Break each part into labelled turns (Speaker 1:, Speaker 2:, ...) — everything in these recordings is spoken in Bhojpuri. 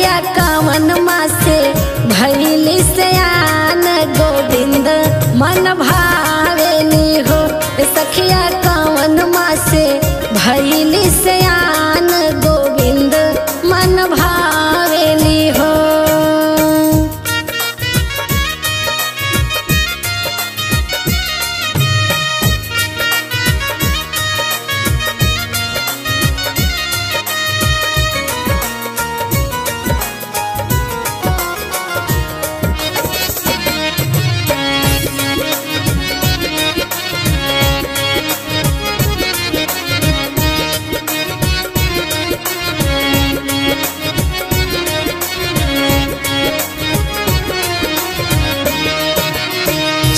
Speaker 1: सखिया कवन माँ से भैली सयान गोविंद मन भावेली हो। सखिया कवन माँ से भैली सयान गोविंद मन भावेली हो।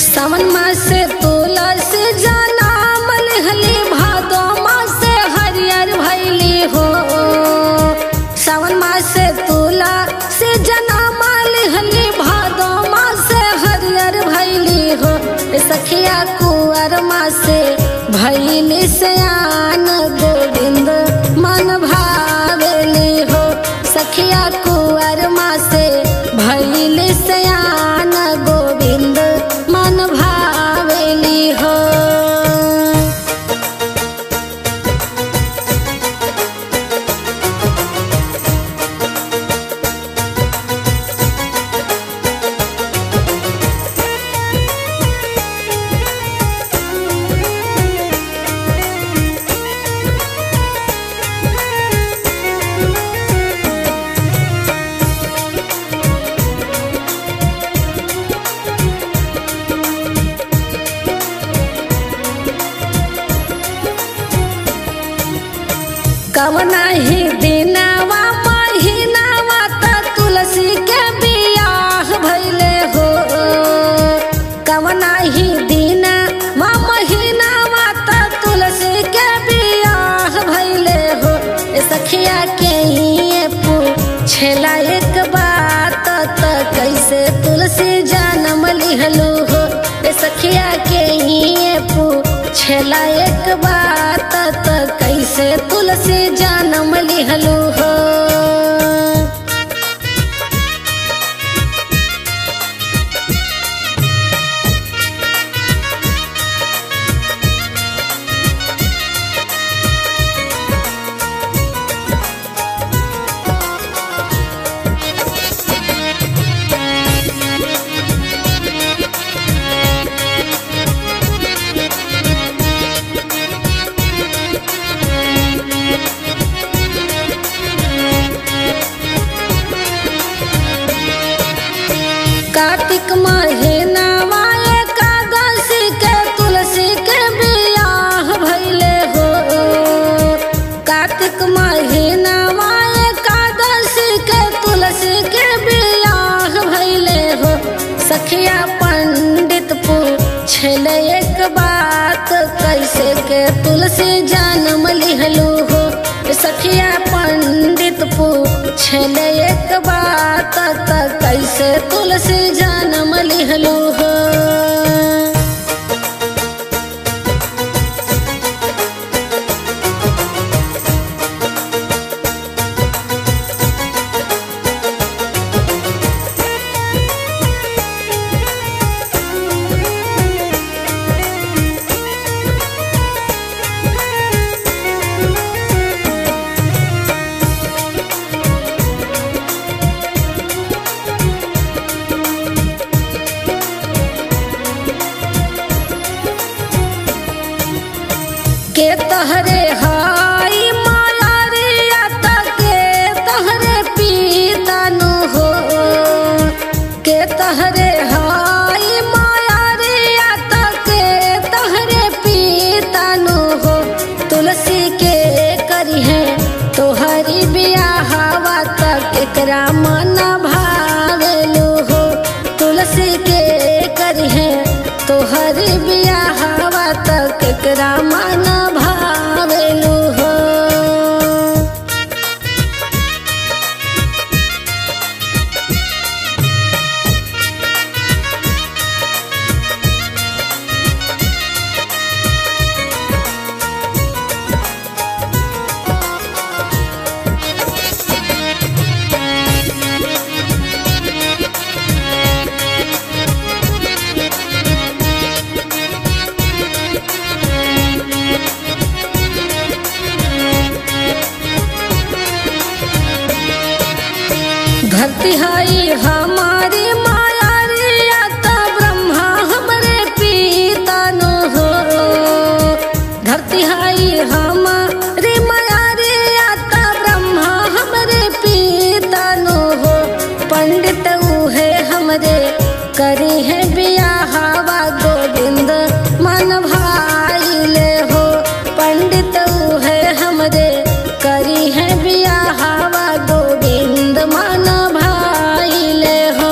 Speaker 1: सावन मास से तुलसी जन्म लिहली भादो मास से हरियर भैली हो। सावन मास से तुलसी जन्म लिहली भादो मास से हरियर भैली हो। सखिया कुंवर मास से भैली सयान गोविंद मन भावेली हो। सखिया कुंवर मास से भैली सयान गोविंद मन भावेली हो। कवना ही दिनवा महीनावा त तुलसी के बियाह भइले हो। कवना ही दिनवा महीनावा त तुलसी के बियाह भइले हो। सखिया के ही पूछेला एक बात त कैसे तुलसी जन्म लिहलू हो। सखिया के ही पूछेला एक बात त कैसे तुलसी जन्म लिहलू हो। कार्तिक महीनावा एकादशी के तुलसी के बियाह भइले हो। कार्तिक महीनावा एकादशी के तुलसी के बियाह भइले हो। सखिया पंडित पूछले एक बात कैसे के तुलसी जन्म लिहलू हो। सखिया पंडित पूछले एक बात त कैसे तुलसी जन्म लिहलू हो। के तहरे हाई मायारिया के तहरे पीतानु हो। के तहरे हाई मायारिया के तहरे पीतानु हो। तुलसी के करी है तोहरी बियाहवा तक एकरा मन भावेलू हो। तुलसी के करी है तोहरी बियाहवा तक एकरा मन भावेलू हो। धरती हाई हमारी माया रे आता ब्रह्मा हमरे पिता नो हो। धरती हाई हमारी माया रे आता ब्रह्मा हमरे पिता नो हो। पंडित उहे हमरे करी है बियाहवा गोविंद मन भाई ले हो। पंडित उहे हमरे करी है बियाहवा गोविंद मन भाई ले हो।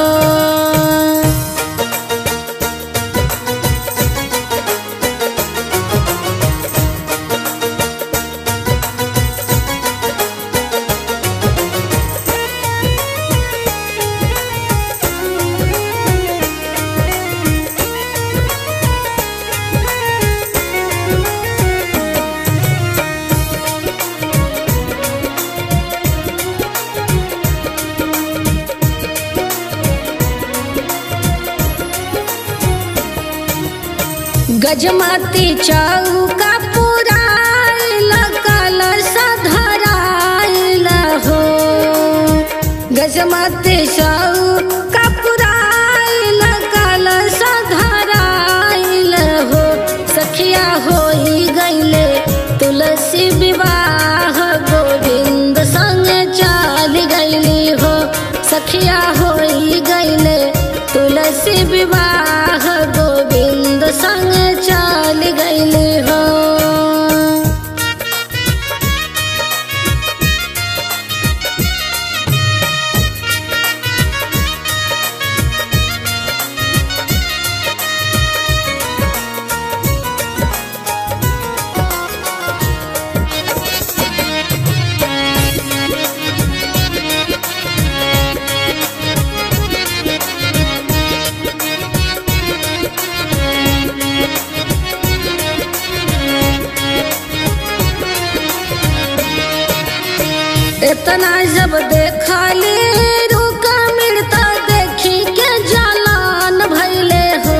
Speaker 1: गजमती चौका पुराइल कलश धराइल हो। गजमती चौका पुराइल कलश धराइल हो। सखिया होई गईले तुलसी विवाह गोविंद संग चल गईली हो। सखिया होई गईले तुलसी विवाह गोविंद संग चल गईली हो। इतना जब देखा ले रुका मिलता देखी के जलान भैले हो।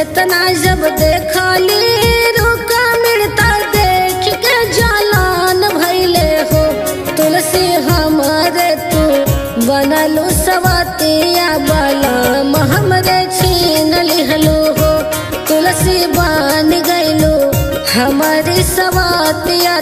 Speaker 1: इतना जब देखा ले रुका मिलता देख के जलान भैले हो। तुलसी हमारे तू बनलू सवतिया बलम हमरे छीन लिहलू हो। तुलसी बन गईलू हमारी सवतिया